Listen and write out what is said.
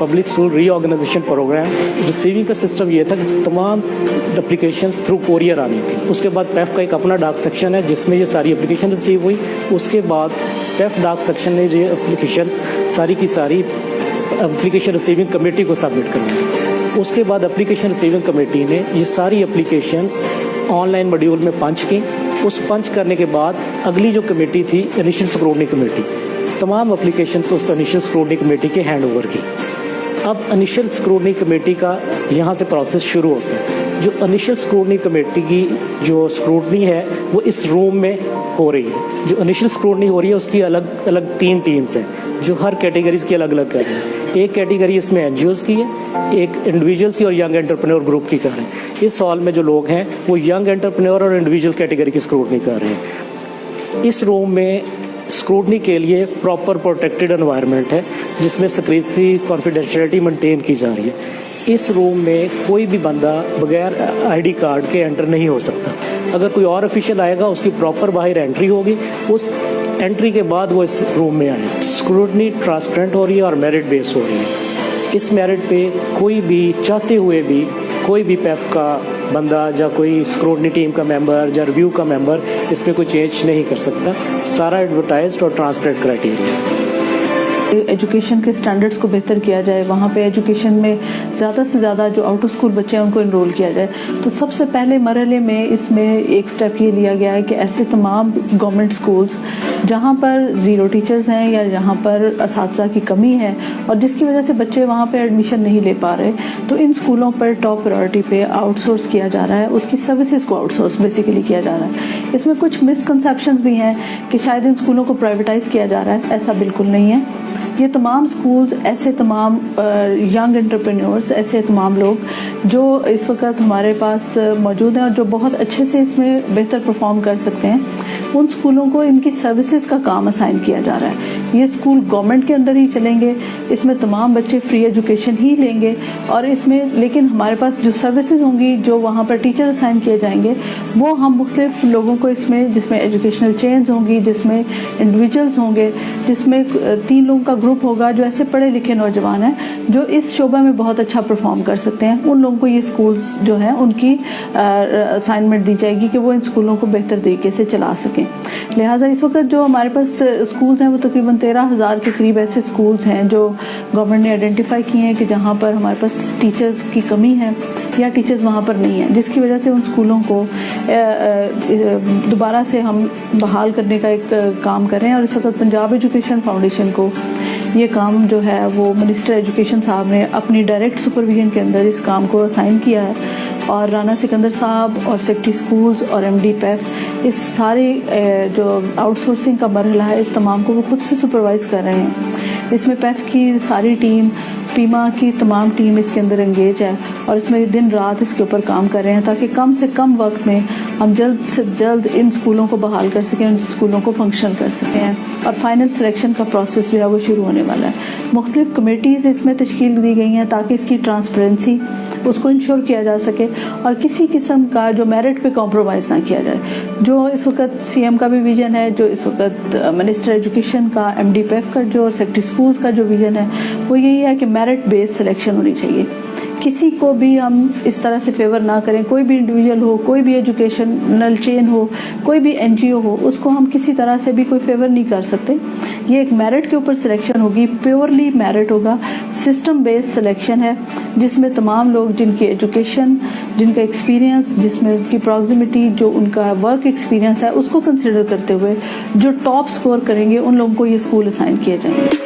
Public school reorganisation programme. Receiving का system ये था कि तमाम एप्लीकेशंस थ्रू कोरियर आनी थी। उसके बाद पैफ का एक अपना डाक सेक्शन है जिसमें ये सारी एप्लीकेशन रिसीव हुई। उसके बाद पैफ डाक सेक्शन ने ये एप्लीकेशंस सारी की सारी एप्लीकेशन रिसीविंग कमेटी को सबमिट करवाई। उसके बाद एप्लीकेशन रिसीविंग कमेटी ने ये सारी एप्लीकेशंस ऑनलाइन मॉड्यूल में पंच की। उस पंच करने के बाद अगली जो कमेटी थी इनिशियल स्क्रूटनी कमेटी, तमाम एप्लीकेशंस उस इनिशियल स्क्रूटनी कमेटी के हैंड ओवर की। अब इनिशियल स्क्रूटनी कमेटी का यहाँ से प्रोसेस शुरू होता है। जो इनिशियल स्क्रूटनी कमेटी की जो स्क्रूटनी है वो इस रूम में हो रही है। जो इनिशियल स्क्रूटनी हो रही है उसकी अलग अलग 3 टीम्स हैं जो हर कैटेगरीज की अलग अलग कर रही है। एक कैटेगरी इसमें एनजीओज की है, एक इंडिविजुअल्स की और यंग एंटरप्रेन्योर ग्रुप की कर रहे हैं। इस हॉल में जो लोग हैं वो यंग एंटरप्रेन्योर और इंडिविजुअल कैटेगरी की स्क्रूटनी कर रहे हैं। इस रूम में स्क्रूटनी के लिए प्रॉपर प्रोटेक्टेड एनवायरनमेंट है जिसमें सिक्रेसी कॉन्फिडेंशियलिटी मेंटेन की जा रही है। इस रूम में कोई भी बंदा बगैर आईडी कार्ड के एंटर नहीं हो सकता। अगर कोई और ऑफिशियल आएगा उसकी प्रॉपर बाहर एंट्री होगी, उस एंट्री के बाद वो इस रूम में आए। स्क्रूटनी ट्रांसपेरेंट हो रही है और मेरिट बेस हो रही है। इस मेरिट पे कोई भी चाहते हुए भी कोई भी पैफ का बंदा या कोई स्क्रूटनी टीम का मेंबर या रिव्यू का मेंबर इसमें कोई चेंज नहीं कर सकता। सारा एडवर्टाइज्ड और ट्रांसपेरेंट क्राइटेरिया। एजुकेशन के स्टैंडर्ड्स को बेहतर किया जाए, वहाँ पे एजुकेशन में ज़्यादा से ज़्यादा जो आउट ऑफ स्कूल बच्चे हैं उनको इनरोल किया जाए। तो सबसे पहले मरहले में इसमें एक स्टेप ये लिया गया है कि ऐसे तमाम गवर्नमेंट स्कूल्स जहाँ पर ज़ीरो टीचर्स हैं या जहाँ पर असातिज़ा की कमी है और जिसकी वजह से बच्चे वहाँ पे एडमिशन नहीं ले पा रहे, तो इन स्कूलों पर टॉप प्रायोरिटी पे आउटसोर्स किया जा रहा है। उसकी सर्विसेज को आउटसोर्स बेसिकली किया जा रहा है। इसमें कुछ मिसकंसेप्शंस भी हैं कि शायद इन स्कूलों को प्राइवेटाइज किया जा रहा है। ऐसा बिल्कुल नहीं है। ये तमाम स्कूल्स ऐसे तमाम यंग एंटरप्रेन्योर्स, ऐसे तमाम लोग जो इस वक्त हमारे पास मौजूद हैं और जो बहुत अच्छे से इसमें बेहतर परफॉर्म कर सकते हैं, उन स्कूलों को इनकी सर्विसेज का काम असाइन किया जा रहा है। ये स्कूल गवर्नमेंट के अंडर ही चलेंगे, इसमें तमाम बच्चे फ्री एजुकेशन ही लेंगे और इसमें लेकिन हमारे पास जो सर्विसेज होंगी, जो वहाँ पर टीचर असाइन किए जाएंगे, वो हम मुख्तलिफ लोगों को इसमें जिसमें एजुकेशनल चेन्स होंगी, जिसमें इंडिविजुअल्स होंगे, जिसमें 3 लोगों का ग्रुप होगा जो ऐसे पढ़े लिखे नौजवान हैं जो इस शोबा में बहुत अच्छा परफॉर्म कर सकते हैं। उन लोगों को ये स्कूल्स जो हैं उनकी असाइनमेंट दी जाएगी कि वो इन स्कूलों को बेहतर तरीके से चला सकें। लिहाजा इस वक्त जो हमारे पास स्कूल्स हैं वो तकरीबन 13,000 के करीब ऐसे स्कूल्स हैं जो गवर्नमेंट ने आइडेंटिफाई किए हैं कि जहाँ पर हमारे पास टीचर्स की कमी है या टीचर्स वहाँ पर नहीं है, जिसकी वजह से उन स्कूलों को दोबारा से हम बहाल करने का एक काम कर रहे हैं। और इस वक्त पंजाब एजुकेशन फाउंडेशन को ये काम जो है वो मिनिस्टर एजुकेशन साहब ने अपनी डायरेक्ट सुपरविजन के अंदर इस काम को असाइन किया है और राना सिकंदर साहब और सेक्रेटरी स्कूल्स और एमडी पैफ इस सारे जो आउटसोर्सिंग का मरहला है इस तमाम को वो खुद से सुपरवाइज कर रहे हैं। इसमें पैफ की सारी टीम, पीमा की तमाम टीम इसके अंदर एंगेज है और इसमें दिन रात इसके ऊपर काम कर रहे हैं ताकि कम से कम वक्त में हम जल्द से जल्द इन स्कूलों को बहाल कर सकें, इन स्कूलों को फंक्शन कर सकें। और फाइनल सिलेक्शन का प्रोसेस जो है वो शुरू होने वाला है। मुख्तलिफ कमेटीज़ इसमें तश्कील दी गई हैं ताकि इसकी ट्रांसपेरेंसी उसको इंश्योर किया जा सके और किसी किस्म का जो मेरिट पे कॉम्प्रोमाइज़ ना किया जाए। जो इस वक्त सीएम का भी विजन है, जो इस वक्त मिनिस्टर एजुकेशन का, एमडी पैफ का जो और सेक्रेटरी स्कूल्स का जो विजन है वो यही है कि मेरिट बेस्ड सिलेक्शन होनी चाहिए। किसी को भी हम इस तरह से फेवर ना करें। कोई भी इंडिविजुअल हो, कोई भी एजुकेशनल चेन हो, कोई भी एनजीओ हो, उसको हम किसी तरह से भी कोई फेवर नहीं कर सकते। ये एक मेरिट के ऊपर सिलेक्शन होगी, प्योरली मेरिट होगा। सिस्टम बेस्ड सिलेक्शन है जिसमें तमाम लोग जिनकी एजुकेशन, जिनका एक्सपीरियंस, जिसमें उनकी प्रॉक्सिमिटी, जो उनका वर्क एक्सपीरियंस है उसको कंसिडर करते हुए जो टॉप स्कोर करेंगे उन लोगों को ये स्कूल असाइन किए जाएंगे।